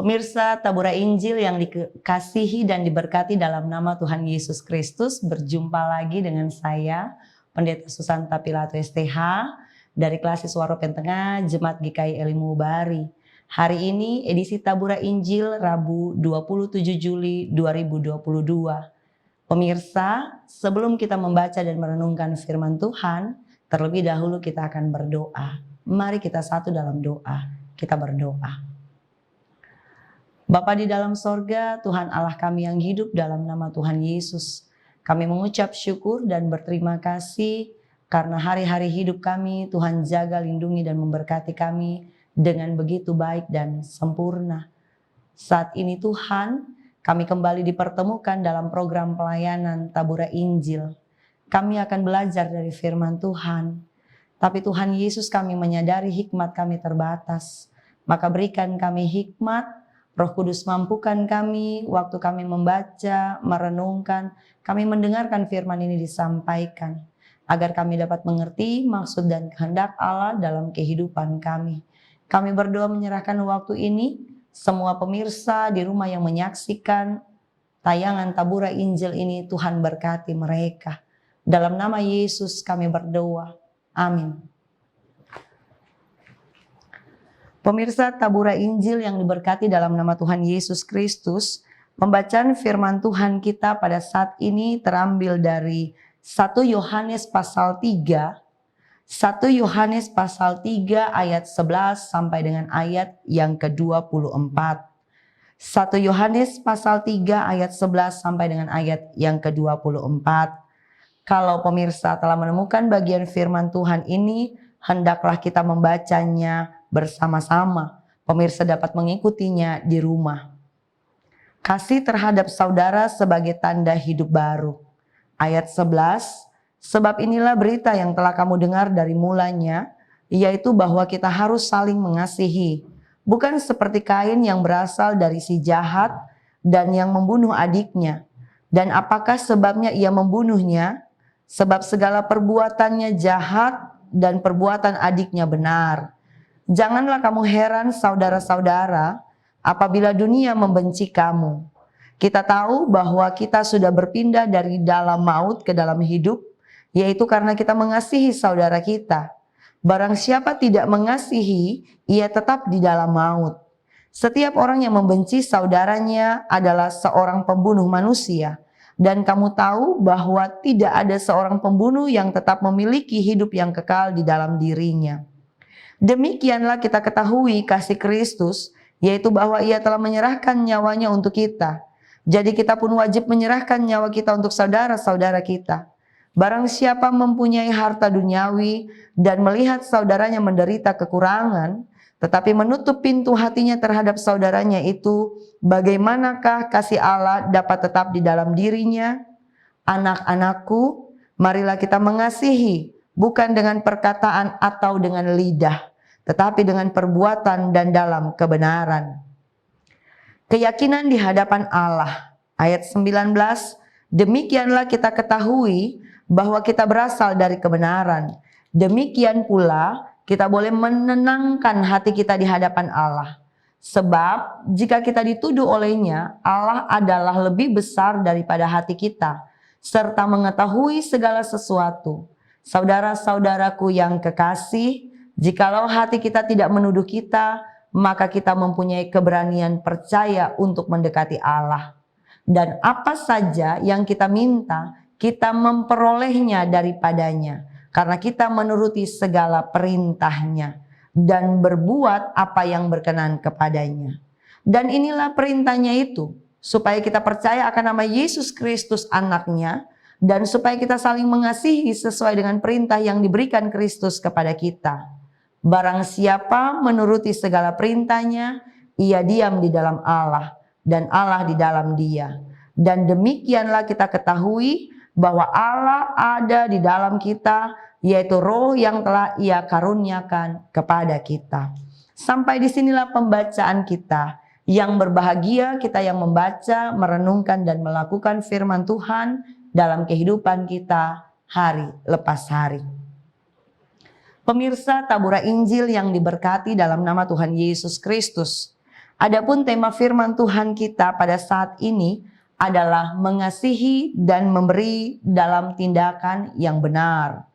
Pemirsa Tabura Injil yang dikasihi dan diberkati dalam nama Tuhan Yesus Kristus, berjumpa lagi dengan saya, Pendeta Susanta Pilato STH, dari kelas siswa Ropen Tengah, Jemaat GKI Elimu Bari. Hari ini edisi Tabura Injil Rabu 27 Juli 2022. Pemirsa, sebelum kita membaca dan merenungkan firman Tuhan, terlebih dahulu kita akan berdoa. Mari kita satu dalam doa, kita berdoa. Bapa di dalam sorga, Tuhan Allah kami yang hidup, dalam nama Tuhan Yesus, kami mengucap syukur dan berterima kasih karena hari-hari hidup kami Tuhan jaga, lindungi dan memberkati kami dengan begitu baik dan sempurna. Saat ini Tuhan, kami kembali dipertemukan dalam program pelayanan Tabura Injil. Kami akan belajar dari firman Tuhan. Tapi Tuhan Yesus, kami menyadari hikmat kami terbatas. Maka berikan kami hikmat, Roh Kudus mampukan kami waktu kami membaca, merenungkan, kami mendengarkan firman ini disampaikan, agar kami dapat mengerti maksud dan kehendak Allah dalam kehidupan kami. Kami berdoa menyerahkan waktu ini, semua pemirsa di rumah yang menyaksikan tayangan Tabura Injil ini, Tuhan berkati mereka. Dalam nama Yesus kami berdoa, amin. Pemirsa Tabura Injil yang diberkati dalam nama Tuhan Yesus Kristus, pembacaan firman Tuhan kita pada saat ini terambil dari 1 Yohanes pasal 3, 1 Yohanes pasal 3 ayat 11 sampai dengan ayat yang ke-24. 1 Yohanes pasal 3 ayat 11 sampai dengan ayat yang ke-24. Kalau pemirsa telah menemukan bagian firman Tuhan ini, hendaklah kita membacanya bersama-sama. Pemirsa dapat mengikutinya di rumah. Kasih terhadap saudara sebagai tanda hidup baru. Ayat 11, sebab inilah berita yang telah kamu dengar dari mulanya, yaitu bahwa kita harus saling mengasihi. Bukan seperti Kain yang berasal dari si jahat dan yang membunuh adiknya. Dan apakah sebabnya ia membunuhnya? Sebab segala perbuatannya jahat dan perbuatan adiknya benar. Janganlah kamu heran saudara-saudara apabila dunia membenci kamu. Kita tahu bahwa kita sudah berpindah dari dalam maut ke dalam hidup, yaitu karena kita mengasihi saudara kita. Barang siapa tidak mengasihi, ia tetap di dalam maut. Setiap orang yang membenci saudaranya adalah seorang pembunuh manusia. Dan kamu tahu bahwa tidak ada seorang pembunuh yang tetap memiliki hidup yang kekal di dalam dirinya. Demikianlah kita ketahui kasih Kristus, yaitu bahwa ia telah menyerahkan nyawanya untuk kita. Jadi kita pun wajib menyerahkan nyawa kita untuk saudara-saudara kita. Barang siapa mempunyai harta duniawi dan melihat saudaranya menderita kekurangan, tetapi menutup pintu hatinya terhadap saudaranya itu, bagaimanakah kasih Allah dapat tetap di dalam dirinya? Anak-anakku, marilah kita mengasihi, bukan dengan perkataan atau dengan lidah, tetapi dengan perbuatan dan dalam kebenaran. Keyakinan di hadapan Allah. Ayat 19, demikianlah kita ketahui bahwa kita berasal dari kebenaran. Demikian pula kita boleh menenangkan hati kita di hadapan Allah. Sebab jika kita dituduh olehnya, Allah adalah lebih besar daripada hati kita, serta mengetahui segala sesuatu. Saudara-saudaraku yang kekasih, jikalau hati kita tidak menuduh kita, maka kita mempunyai keberanian percaya untuk mendekati Allah. Dan apa saja yang kita minta, kita memperolehnya daripadanya, karena kita menuruti segala perintahnya dan berbuat apa yang berkenan kepadanya. Dan inilah perintahnya itu, supaya kita percaya akan nama Yesus Kristus anaknya, dan supaya kita saling mengasihi sesuai dengan perintah yang diberikan Kristus kepada kita. Barang siapa menuruti segala perintahnya, ia diam di dalam Allah dan Allah di dalam dia. Dan demikianlah kita ketahui bahwa Allah ada di dalam kita, yaitu Roh yang telah Ia karuniakan kepada kita. Sampai disinilah pembacaan kita. Yang berbahagia kita yang membaca, merenungkan dan melakukan firman Tuhan dalam kehidupan kita hari lepas hari. Pemirsa Tabura Injil yang diberkati dalam nama Tuhan Yesus Kristus. Adapun tema firman Tuhan kita pada saat ini adalah mengasihi dan memberi dalam tindakan yang benar.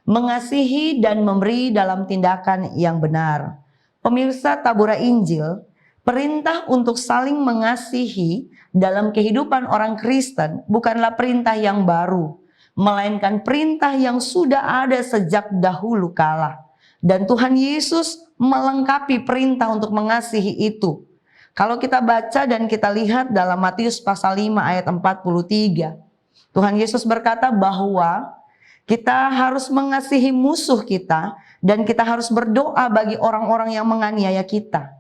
Mengasihi dan memberi dalam tindakan yang benar. Pemirsa Tabura Injil, perintah untuk saling mengasihi dalam kehidupan orang Kristen bukanlah perintah yang baru, melainkan perintah yang sudah ada sejak dahulu kala. Dan Tuhan Yesus melengkapi perintah untuk mengasihi itu. Kalau kita baca dan kita lihat dalam Matius pasal 5 ayat 43, Tuhan Yesus berkata bahwa kita harus mengasihi musuh kita dan kita harus berdoa bagi orang-orang yang menganiaya kita.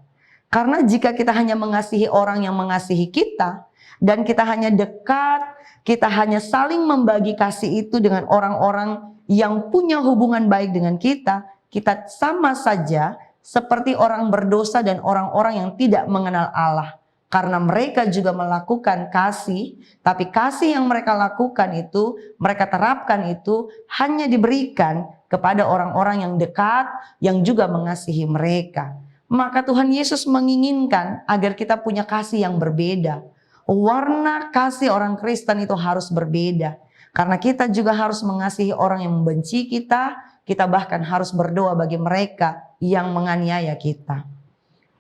Karena jika kita hanya mengasihi orang yang mengasihi kita dan kita hanya dekat, kita hanya saling membagi kasih itu dengan orang-orang yang punya hubungan baik dengan kita, kita sama saja seperti orang berdosa dan orang-orang yang tidak mengenal Allah. Karena mereka juga melakukan kasih, tapi kasih yang mereka lakukan itu, mereka terapkan itu hanya diberikan kepada orang-orang yang dekat, yang juga mengasihi mereka. Maka Tuhan Yesus menginginkan agar kita punya kasih yang berbeda. Warna kasih orang Kristen itu harus berbeda. Karena kita juga harus mengasihi orang yang membenci kita, kita bahkan harus berdoa bagi mereka yang menganiaya kita.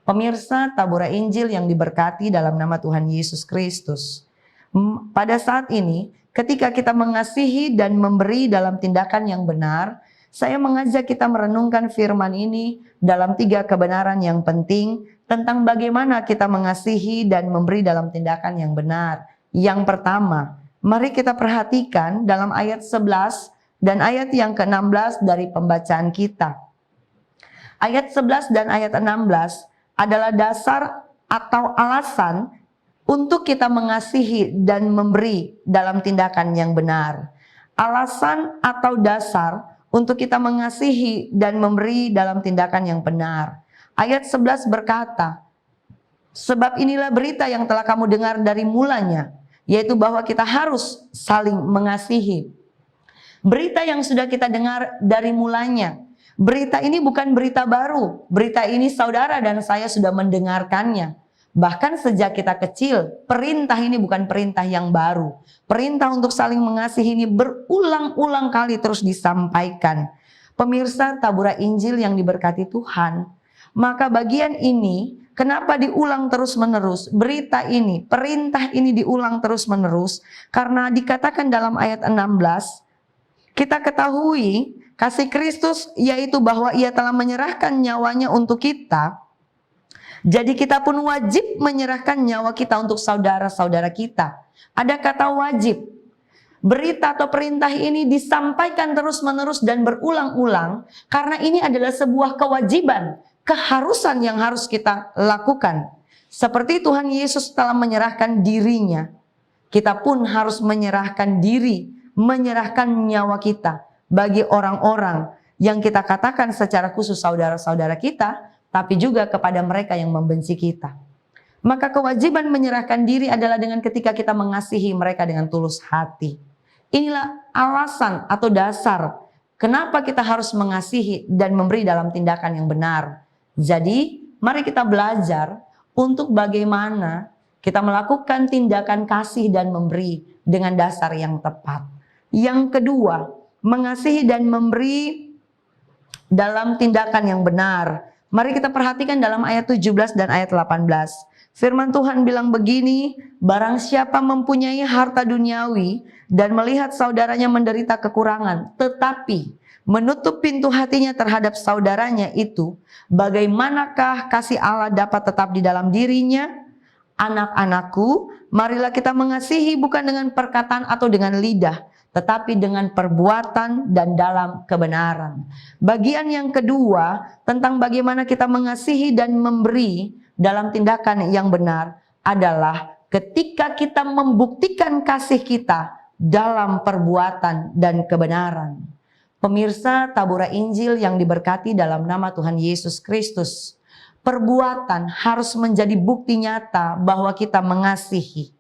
Pemirsa Tabura Injil yang diberkati dalam nama Tuhan Yesus Kristus. Pada saat ini, ketika kita mengasihi dan memberi dalam tindakan yang benar, saya mengajak kita merenungkan firman ini dalam 3 kebenaran yang penting tentang bagaimana kita mengasihi dan memberi dalam tindakan yang benar. Yang pertama, mari kita perhatikan dalam ayat 11 dan ayat yang ke-16 dari pembacaan kita. Ayat 11 dan ayat 16 adalah dasar atau alasan untuk kita mengasihi dan memberi dalam tindakan yang benar. Alasan atau dasar untuk kita mengasihi dan memberi dalam tindakan yang benar. Ayat 11 berkata, sebab inilah berita yang telah kamu dengar dari mulanya, yaitu bahwa kita harus saling mengasihi. Berita yang sudah kita dengar dari mulanya. Berita ini bukan berita baru. Berita ini saudara dan saya sudah mendengarkannya. Bahkan sejak kita kecil, perintah ini bukan perintah yang baru. Perintah untuk saling mengasihi ini berulang-ulang kali terus disampaikan. Pemirsa Tabura Injil yang diberkati Tuhan, maka bagian ini kenapa diulang terus-menerus? Berita ini, perintah ini diulang terus-menerus karena dikatakan dalam ayat 16, kita ketahui kasih Kristus yaitu bahwa ia telah menyerahkan nyawanya untuk kita. Jadi kita pun wajib menyerahkan nyawa kita untuk saudara-saudara kita. Ada kata wajib. Berita atau perintah ini disampaikan terus-menerus dan berulang-ulang karena ini adalah sebuah kewajiban, keharusan yang harus kita lakukan. Seperti Tuhan Yesus telah menyerahkan dirinya, kita pun harus menyerahkan diri, menyerahkan nyawa kita bagi orang-orang yang kita katakan secara khusus saudara-saudara kita, tapi juga kepada mereka yang membenci kita. Maka kewajiban menyerahkan diri adalah dengan ketika kita mengasihi mereka dengan tulus hati. Inilah alasan atau dasar kenapa kita harus mengasihi dan memberi dalam tindakan yang benar. Jadi, mari kita belajar untuk bagaimana kita melakukan tindakan kasih dan memberi dengan dasar yang tepat. Yang kedua, mengasihi dan memberi dalam tindakan yang benar. Mari kita perhatikan dalam ayat 17 dan ayat 18. Firman Tuhan bilang begini, barang siapa mempunyai harta duniawi dan melihat saudaranya menderita kekurangan, tetapi menutup pintu hatinya terhadap saudaranya itu, bagaimanakah kasih Allah dapat tetap di dalam dirinya? Anak-anakku, marilah kita mengasihi bukan dengan perkataan atau dengan lidah, tetapi dengan perbuatan dan dalam kebenaran. Bagian yang kedua tentang bagaimana kita mengasihi dan memberi dalam tindakan yang benar adalah ketika kita membuktikan kasih kita dalam perbuatan dan kebenaran. Pemirsa Tabura Injil yang diberkati dalam nama Tuhan Yesus Kristus, perbuatan harus menjadi bukti nyata bahwa kita mengasihi.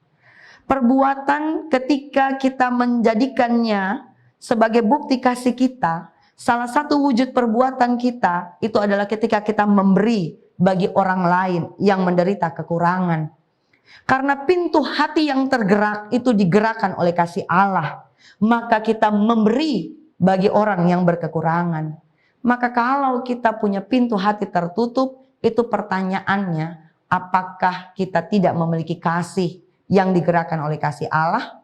Perbuatan ketika kita menjadikannya sebagai bukti kasih kita, salah satu wujud perbuatan kita itu adalah ketika kita memberi bagi orang lain yang menderita kekurangan. Karena pintu hati yang tergerak itu digerakkan oleh kasih Allah, maka kita memberi bagi orang yang berkekurangan. Maka kalau kita punya pintu hati tertutup, itu pertanyaannya, apakah kita tidak memiliki kasih yang digerakkan oleh kasih Allah?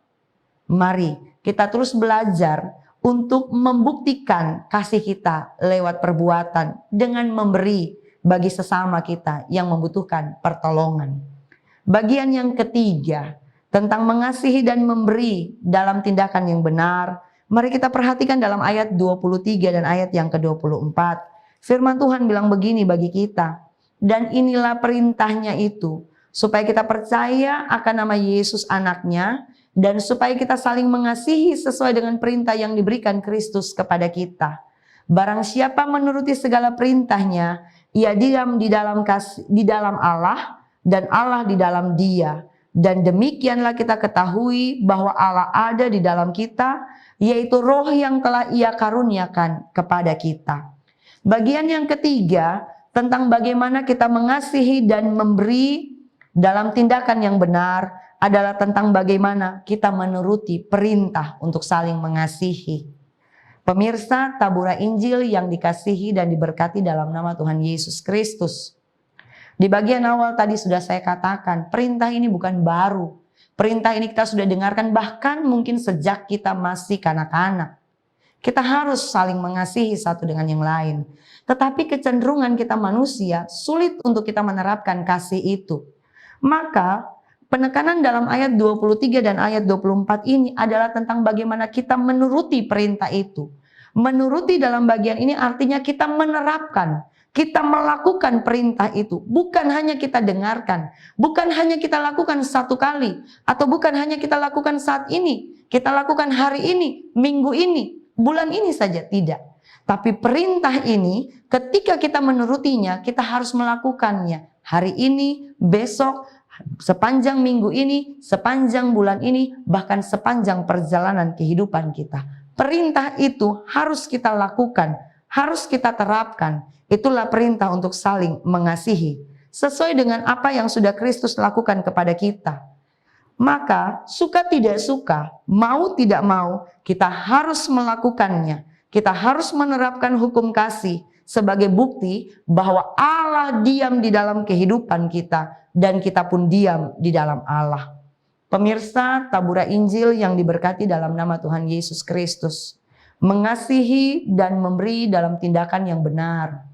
Mari kita terus belajar untuk membuktikan kasih kita lewat perbuatan dengan memberi bagi sesama kita yang membutuhkan pertolongan. Bagian yang ketiga tentang mengasihi dan memberi dalam tindakan yang benar. Mari kita perhatikan dalam ayat 23 dan ayat yang ke-24. Firman Tuhan bilang begini bagi kita. Dan inilah perintahnya itu, supaya kita percaya akan nama Yesus anaknya, dan supaya kita saling mengasihi sesuai dengan perintah yang diberikan Kristus kepada kita. Barang siapa menuruti segala perintahnya, ia diam di dalam Allah, dan Allah di dalam dia. Dan demikianlah kita ketahui bahwa Allah ada di dalam kita, yaitu roh yang telah ia karuniakan kepada kita. Bagian yang ketiga tentang bagaimana kita mengasihi dan memberi dalam tindakan yang benar adalah tentang bagaimana kita menuruti perintah untuk saling mengasihi. Pemirsa, tabura Injil yang dikasihi dan diberkati dalam nama Tuhan Yesus Kristus. Di bagian awal tadi sudah saya katakan, perintah ini bukan baru. Perintah ini kita sudah dengarkan bahkan mungkin sejak kita masih kanak-kanak. Kita harus saling mengasihi satu dengan yang lain. Tetapi kecenderungan kita manusia sulit untuk kita menerapkan kasih itu. Maka penekanan dalam ayat 23 dan ayat 24 ini adalah tentang bagaimana kita menuruti perintah itu. Menuruti dalam bagian ini artinya kita menerapkan, kita melakukan perintah itu. Bukan hanya kita dengarkan, bukan hanya kita lakukan satu kali, atau bukan hanya kita lakukan saat ini, kita lakukan hari ini, minggu ini, bulan ini saja, tidak. Tapi perintah ini ketika kita menurutinya, kita harus melakukannya hari ini, besok, sepanjang minggu ini, sepanjang bulan ini, bahkan sepanjang perjalanan kehidupan kita. Perintah itu harus kita lakukan, harus kita terapkan. Itulah perintah untuk saling mengasihi, sesuai dengan apa yang sudah Kristus lakukan kepada kita. Maka suka tidak suka, mau tidak mau, kita harus melakukannya. Kita harus menerapkan hukum kasih sebagai bukti bahwa Allah diam di dalam kehidupan kita dan kita pun diam di dalam Allah. Pemirsa, tabura Injil yang diberkati dalam nama Tuhan Yesus Kristus, mengasihi dan memberi dalam tindakan yang benar.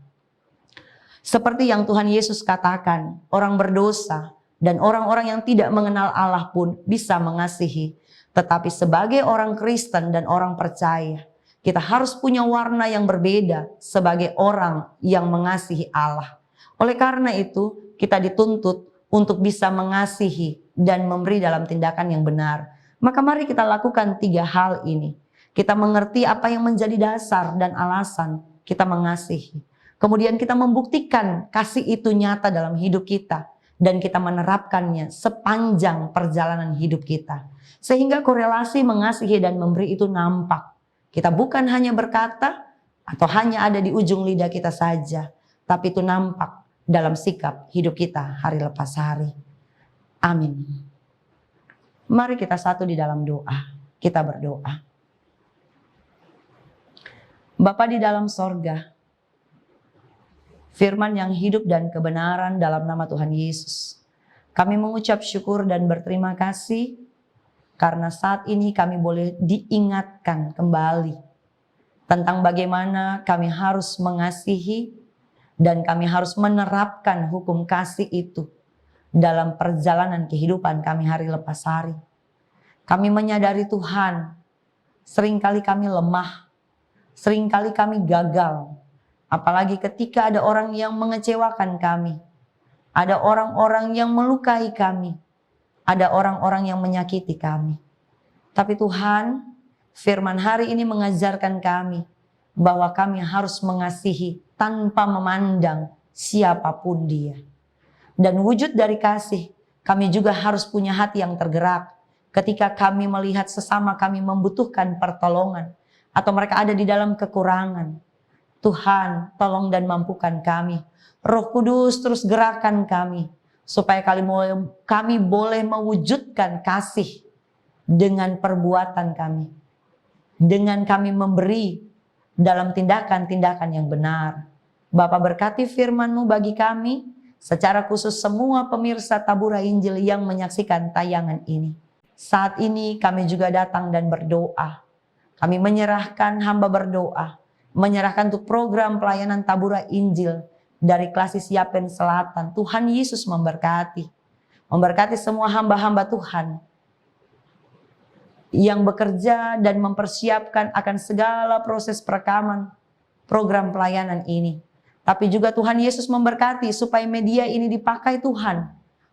Seperti yang Tuhan Yesus katakan, orang berdosa dan orang-orang yang tidak mengenal Allah pun bisa mengasihi. Tetapi sebagai orang Kristen dan orang percaya, kita harus punya warna yang berbeda sebagai orang yang mengasihi Allah. Oleh karena itu, kita dituntut untuk bisa mengasihi dan memberi dalam tindakan yang benar. Maka mari kita lakukan 3 hal ini. Kita mengerti apa yang menjadi dasar dan alasan kita mengasihi. Kemudian kita membuktikan kasih itu nyata dalam hidup kita. Dan kita menerapkannya sepanjang perjalanan hidup kita. Sehingga korelasi mengasihi dan memberi itu nampak. Kita bukan hanya berkata atau hanya ada di ujung lidah kita saja. Tapi itu nampak dalam sikap hidup kita hari lepas hari. Amin. Mari kita satu di dalam doa. Kita berdoa. Bapa di dalam sorga, firman yang hidup dan kebenaran dalam nama Tuhan Yesus. Kami mengucap syukur dan berterima kasih karena saat ini kami boleh diingatkan kembali tentang bagaimana kami harus mengasihi dan kami harus menerapkan hukum kasih itu dalam perjalanan kehidupan kami hari lepas hari. Kami menyadari Tuhan, seringkali kami lemah, seringkali kami gagal. Apalagi ketika ada orang yang mengecewakan kami. Ada orang-orang yang melukai kami. Ada orang-orang yang menyakiti kami. Tapi Tuhan, firman hari ini mengajarkan kami bahwa kami harus mengasihi tanpa memandang siapapun dia. Dan wujud dari kasih, kami juga harus punya hati yang tergerak ketika kami melihat sesama kami membutuhkan pertolongan atau mereka ada di dalam kekurangan. Tuhan, tolong dan mampukan kami. Roh Kudus terus gerakan kami, supaya kami boleh mewujudkan kasih dengan perbuatan kami. Dengan kami memberi dalam tindakan-tindakan yang benar. Bapa, berkati firman-Mu bagi kami, secara khusus semua pemirsa Tabura Injil yang menyaksikan tayangan ini. Saat ini kami juga datang dan berdoa. Kami menyerahkan, hamba berdoa, menyerahkan untuk program pelayanan Tabura Injil dari Klasis Yapen Selatan. Tuhan Yesus memberkati. Memberkati semua hamba-hamba Tuhan yang bekerja dan mempersiapkan akan segala proses perekaman program pelayanan ini. Tapi juga Tuhan Yesus memberkati supaya media ini dipakai Tuhan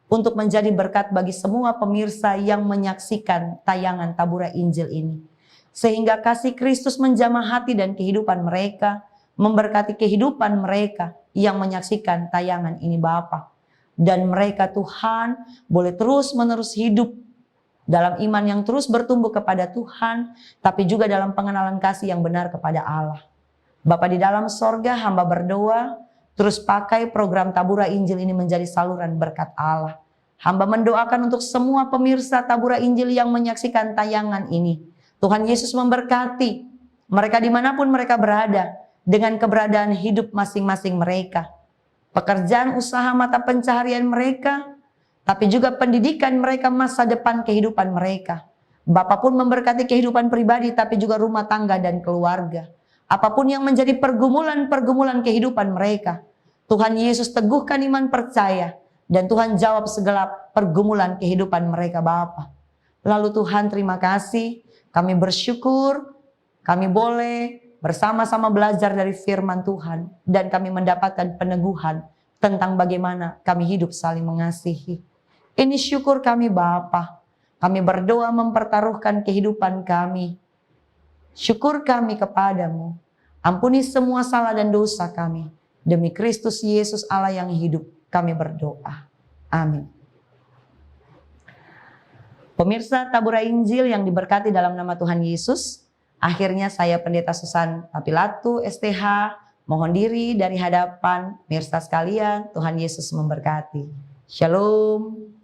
untuk menjadi berkat bagi semua pemirsa yang menyaksikan tayangan Tabura Injil ini. Sehingga kasih Kristus menjamah hati dan kehidupan mereka, memberkati kehidupan mereka yang menyaksikan tayangan ini Bapa. Dan mereka Tuhan boleh terus-menerus hidup dalam iman yang terus bertumbuh kepada Tuhan, tapi juga dalam pengenalan kasih yang benar kepada Allah. Bapa di dalam sorga, hamba berdoa, terus pakai program Tabura Injil ini menjadi saluran berkat Allah. Hamba mendoakan untuk semua pemirsa Tabura Injil yang menyaksikan tayangan ini. Tuhan Yesus memberkati mereka dimanapun mereka berada, dengan keberadaan hidup masing-masing mereka. Pekerjaan, usaha, mata pencaharian mereka, tapi juga pendidikan mereka, masa depan kehidupan mereka. Bapa pun memberkati kehidupan pribadi, tapi juga rumah tangga dan keluarga. Apapun yang menjadi pergumulan-pergumulan kehidupan mereka, Tuhan Yesus teguhkan iman percaya, dan Tuhan jawab segala pergumulan kehidupan mereka Bapa. Lalu Tuhan, terima kasih, kami bersyukur, kami boleh bersama-sama belajar dari firman Tuhan, dan kami mendapatkan peneguhan tentang bagaimana kami hidup saling mengasihi. Ini syukur kami Bapa. Kami berdoa mempertaruhkan kehidupan kami. Syukur kami kepadamu. Ampuni semua salah dan dosa kami. Demi Kristus Yesus Allah yang hidup, kami berdoa. Amin. Pemirsa Tabura Injil yang diberkati dalam nama Tuhan Yesus, akhirnya saya Pendeta Susan Tapilatu, STH, mohon diri dari hadapan pemirsa sekalian. Tuhan Yesus memberkati. Shalom.